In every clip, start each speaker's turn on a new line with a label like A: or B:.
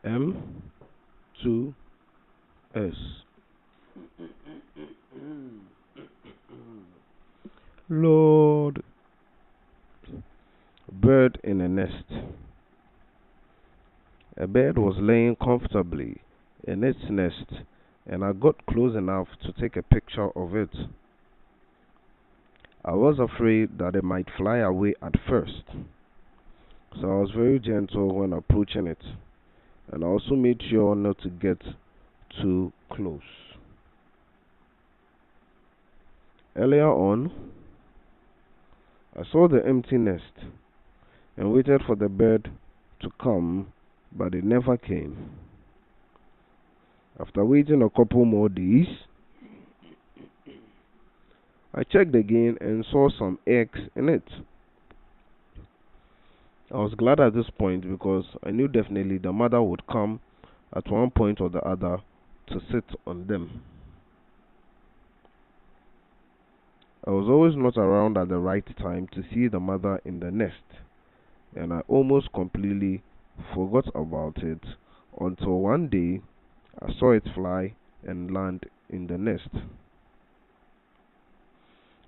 A: M2S. Lord. Bird in a nest. A bird was laying comfortably in its nest, and I got close enough to take a picture of it. I was afraid that it might fly away at first, so I was very gentle when approaching it, and I also made sure not to get too close. Earlier on, I saw the empty nest and waited for the bird to come, but it never came. After waiting a couple more days, I checked again and saw some eggs in it. I was glad at this point because I knew definitely the mother would come at one point or the other to sit on them. I was always not around at the right time to see the mother in the nest, and I almost completely forgot about it until one day I saw it fly and land in the nest.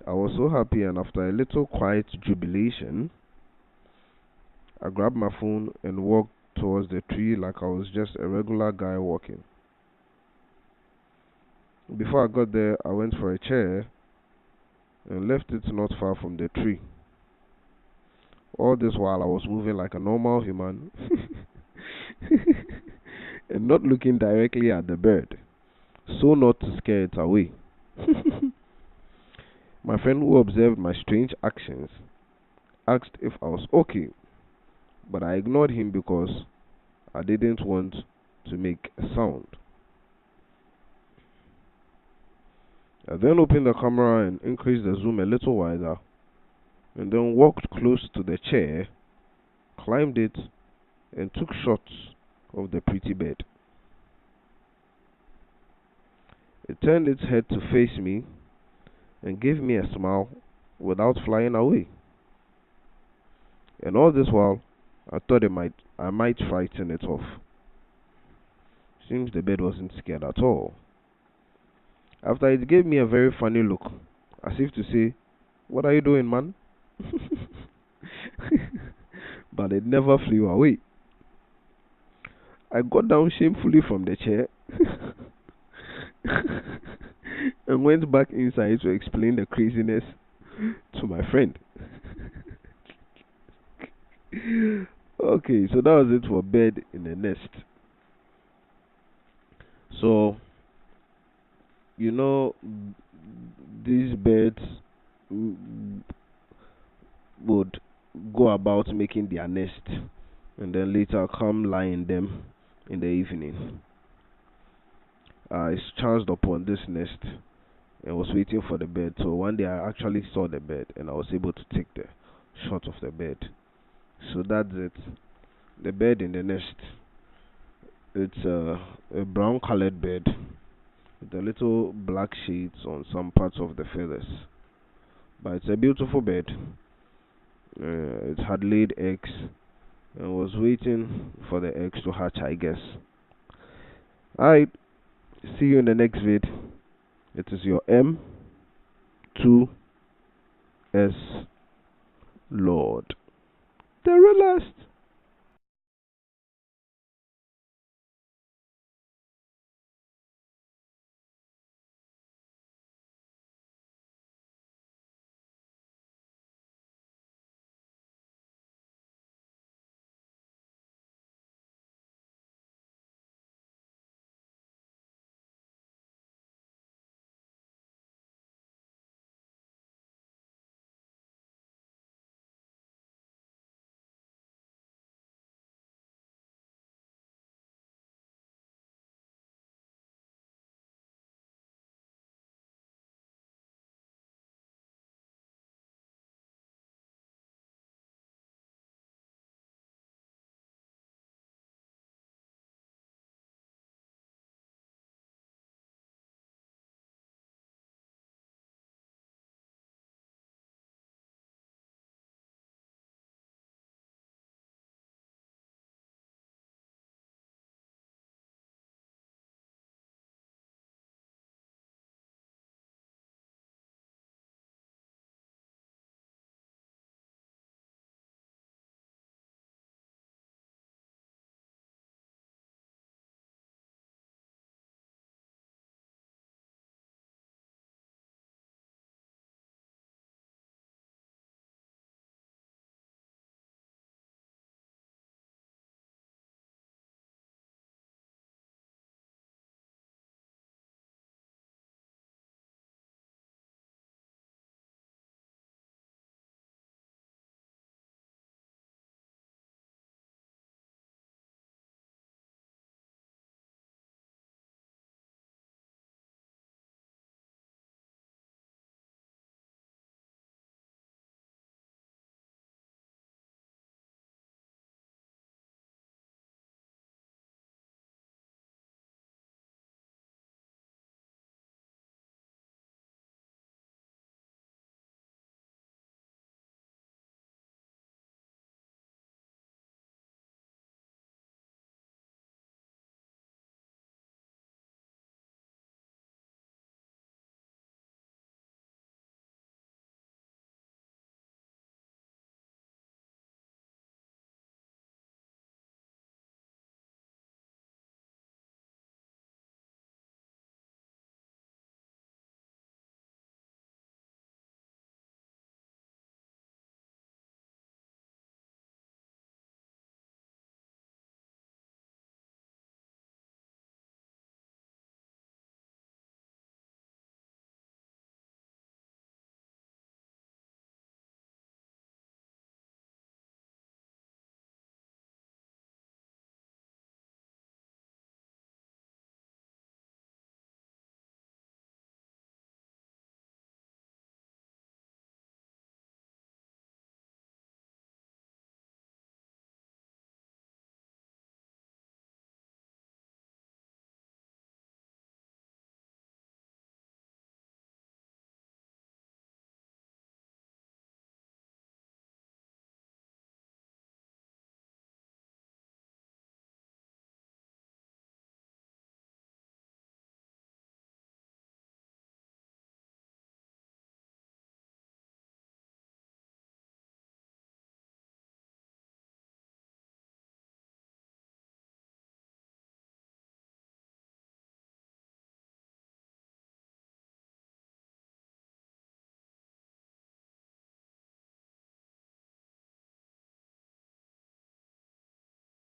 A: I was so happy, and after a little quiet jubilation, I grabbed my phone and walked towards the tree like I was just a regular guy walking. Before I got there, I went for a chair and left it not far from the tree. All this while I was moving like a normal human and not looking directly at the bird, so not to scare it away. My friend who observed my strange actions asked if I was okay, but I ignored him because I didn't want to make a sound. I then opened the camera and increased the zoom a little wider, and then walked close to the chair, climbed it, and took shots of the pretty bird. It turned its head to face me and gave me a smile without flying away. And all this while, I thought I might frighten it off. Seems the bird wasn't scared at all. After it gave me a very funny look, as if to say, "What are you doing, man?" But it never flew away. I got down shamefully from the chair and went back inside to explain the craziness to my friend. Okay, so that was it for bird in the nest. So, you know, these birds would go about making their nest and then later come lie in them in the evening. I chanced upon this nest and was waiting for the bird. So one day I actually saw the bird and I was able to take the shot of the bird. So that's it. The bird in the nest. It's a brown colored bird with a little black shades on some parts of the feathers. But it's a beautiful bird. It had laid eggs and was waiting for the eggs to hatch, I guess. Alright, see you in the next vid. It is your M2S Lord. The realest.